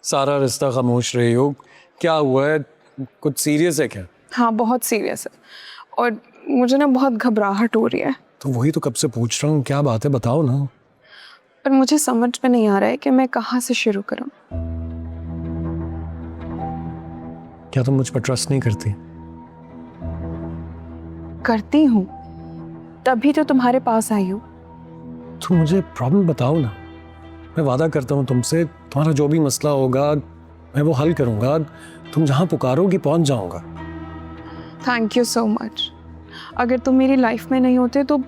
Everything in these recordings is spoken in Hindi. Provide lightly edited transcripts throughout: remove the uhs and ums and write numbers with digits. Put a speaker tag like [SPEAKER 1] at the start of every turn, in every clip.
[SPEAKER 1] सारा रिश्ता खामोश रही हो, क्या हुआ है? कुछ सीरियस है क्या?
[SPEAKER 2] हाँ बहुत सीरियस है और मुझे ना बहुत घबराहट हो रही है।
[SPEAKER 1] तो वही तो कब से पूछ रहा हूँ, क्या बात है बताओ ना।
[SPEAKER 2] पर मुझे समझ में नहीं आ रहा है कि मैं कहाँ से शुरू करूँ।
[SPEAKER 1] क्या तुम मुझ पर ट्रस्ट नहीं करती?
[SPEAKER 2] करती हूँ, तभी तो तुम्हारे पास आई हूँ।
[SPEAKER 1] तो मुझे प्रॉब्लम बताओ ना, मैं वादा करता हूँ तुमसे, तुम्हारा जो भी मसला होगा मैं वो हल करूँगा। तुम जहाँ पुकारोगी पहुँच जाऊँगा।
[SPEAKER 2] Thank you so much. अगर तुम मेरी लाइफ में नहीं होते तो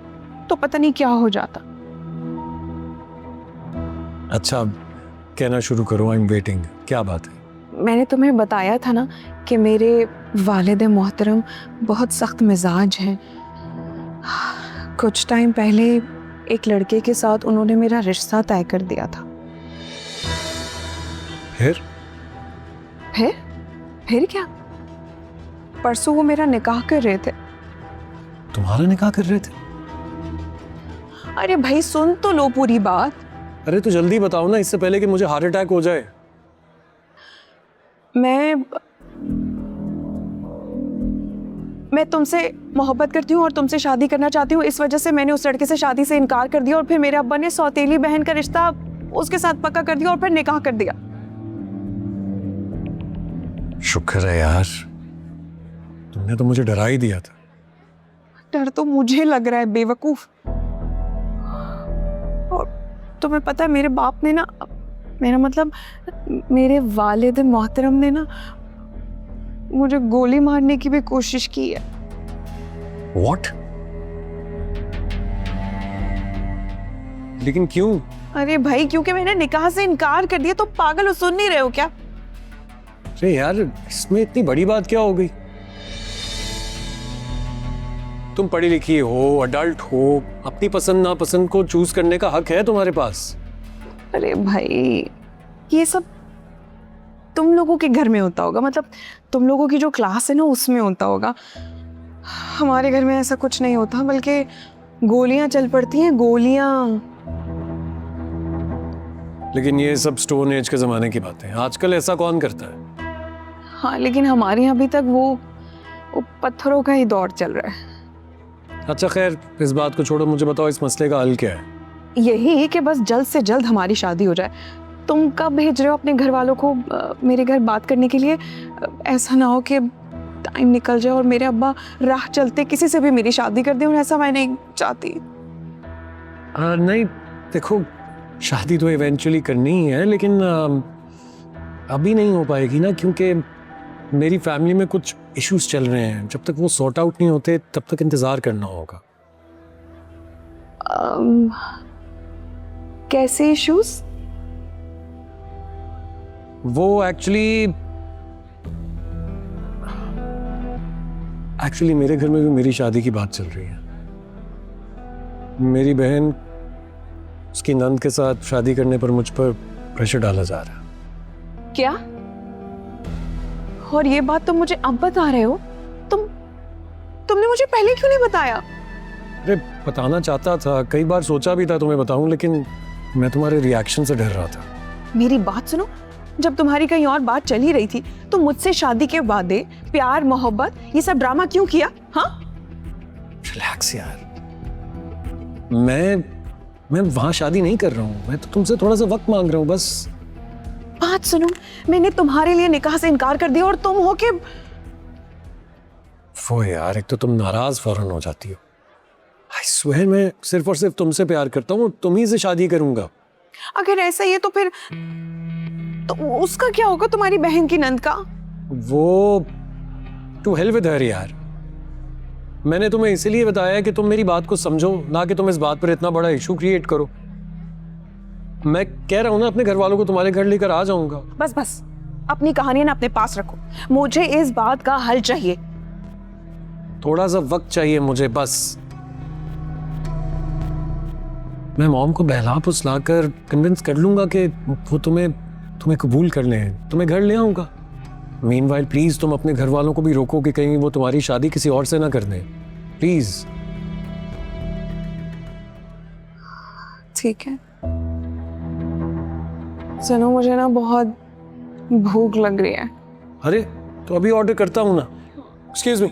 [SPEAKER 2] पता नहीं क्या हो जाता।
[SPEAKER 1] अच्छा कहना शुरू करो, आई एम वेटिंग। क्या बात है?
[SPEAKER 2] मैंने तुम्हें बताया था ना कि मेरे वालिद मोहतरम बहुत सख्त मिजाज हैं। कुछ टाइम पहले एक लड़के के साथ उन्होंने मेरा रिश्ता तय कर दिया था। फिर क्या? परसों वो मेरा निकाह कर रहे थे।
[SPEAKER 1] तुम्हारा निकाह कर रहे थे?
[SPEAKER 2] अरे भाई सुन तो लो पूरी बात।
[SPEAKER 1] अरे तो जल्दी बताओ ना, इससे पहले कि मुझे हार्ट अटैक हो जाए।
[SPEAKER 2] मैं तुमसे मोहब्बत करती हूँ और तुमसे शादी करना चाहती हूँ। इस वजह से मैंने उस लड़के से शादी से इनकार कर दिया और फिर मेरे अब्बा ने सौतेली बहन का रिश्ता उसके साथ पक्का कर दिया और फिर निकाह कर दिया।
[SPEAKER 1] शुक्र है यार, तुमने तो मुझे डरा ही दिया था।
[SPEAKER 2] डर तो मुझे लग रहा है बेवकूफ। और तुम्हें पता है मेरे बाप ने ना, मेरा मतलब मेरे वालिद मोहतरम ने ना मुझे गोली मारने की भी कोशिश की है।
[SPEAKER 1] What? लेकिन क्यों?
[SPEAKER 2] अरे भाई क्योंकि मैंने निकाह से इनकार कर दिया। तो पागल हो, सुन नहीं रहे हो क्या?
[SPEAKER 1] अरे यार इसमें इतनी बड़ी बात क्या हो गई? तुम पढ़ी लिखी हो, अडल्ट हो, अपनी पसंद नापसंद को चूज करने का हक है तुम्हारे पास।
[SPEAKER 2] अरे भाई ये सब तुम लोगों के घर में होता होगा, मतलब तुम लोगों की जो क्लास है ना उसमें होता होगा। हमारे घर में ऐसा कुछ नहीं होता, बल्कि गोलियां चल पड़ती हैं, गोलियां।
[SPEAKER 1] लेकिन ये सब स्टोन एज के जमाने की बातें हैं, आजकल ऐसा कौन करता है?
[SPEAKER 2] हाँ लेकिन हमारे यहाँ अभी तक वो पत्थरों का ही दौर चल रहा है।
[SPEAKER 1] अच्छा खैर इस बात को छोड़ो, मुझे बताओ इस मसले का हल क्या है?
[SPEAKER 2] यही कि बस जल्द से जल्द हमारी शादी हो जाए। तुम कब भेज रहे हो अपने घर वालों को मेरे घर बात करने के लिए? ऐसा ना हो कि टाइम निकल जाए और मेरे अब्बा राह चलते किसी से भी मेरी शादी कर दें, और ऐसा मैं नहीं चाहती।
[SPEAKER 1] नहीं देखो, शादी तो इवेंचुअली करनी ही है, लेकिन अभी नहीं हो पाएगी ना, क्योंकि मेरी फैमिली में कुछ इश्यूज चल रहे हैं। जब तक वो सॉर्ट आउट नहीं होते तब तक इंतजार करना होगा।
[SPEAKER 2] कैसे इश्यूज?
[SPEAKER 1] वो एक्चुअली मेरे घर में भी मेरी शादी की बात चल रही है। मेरी बहन उसकी नंद के साथ शादी करने पर मुझ पर प्रेशर डाला जा रहा है।
[SPEAKER 2] क्या? और ये बात तुम मुझे अब बता रहे हो? तुमने मुझे पहले क्यों नहीं बताया?
[SPEAKER 1] अरे बताना चाहता था, कई बार सोचा भी था तुम्हें बताऊं, लेकिन मैं तुम्हारे रिएक्शन से डर रहा था।
[SPEAKER 2] मेरी बात सुनो, जब तुम्हारी कहीं और बात चल ही रही थी तो मुझसे शादी के वादे, प्यार, मोहब्बत, ये सब ड्रामा क्यों किया? हाँ
[SPEAKER 1] रिलैक्स यार, मैं वहां शादी नहीं कर रहा हूं, मैं तो तुमसे थोड़ा सा वक्त मांग रहा हूं बस।
[SPEAKER 2] बात सुनो, मैंने तुम्हारे लिए निकाह से इनकार कर दिया और तुम हो के
[SPEAKER 1] वो यार, एक तो तुम नाराज फौरन हो जाती हो। आई स्वेयर मैं सिर्फ और सिर्फ तुमसे प्यार करता हूँ, तुम ही से शादी करूंगा।
[SPEAKER 2] अगर ऐसा ही है तो फिर तो उसका क्या होगा, तुम्हारी बहन की नंद का?
[SPEAKER 1] वो टू हेल विद हर यार। मैंने तुम्हें इसलिए बताया कि तुम मेरी बात को समझो, ना कि तुम इस बात पर इतना बड़ा इशू क्रिएट करो। मैं कह रहा हूं ना, अपने घर वालों को तुम्हारे घर लेकर आ जाऊंगा।
[SPEAKER 2] बस बस, अपनी कहानी ना अपने पास रखो, मुझे इस बात का हल चाहिए।
[SPEAKER 1] थोड़ा सा वक्त चाहिए मुझे बस। मैं मॉम को बहला फुसला कर कन्विंस कर लूंगा कि वो तुम्हें कबूल कर लें, तुम्हें घर ले आऊंगा। मीनवाइल प्लीज तुम अपने घर वालों को भी रोको कि कहीं वो तुम्हारी शादी किसी और से ना कर दें, प्लीज।
[SPEAKER 2] ठीक है। सुनो, मुझे ना बहुत भूख लग रही है।
[SPEAKER 1] अरे तो अभी ऑर्डर करता हूँ ना। Excuse me,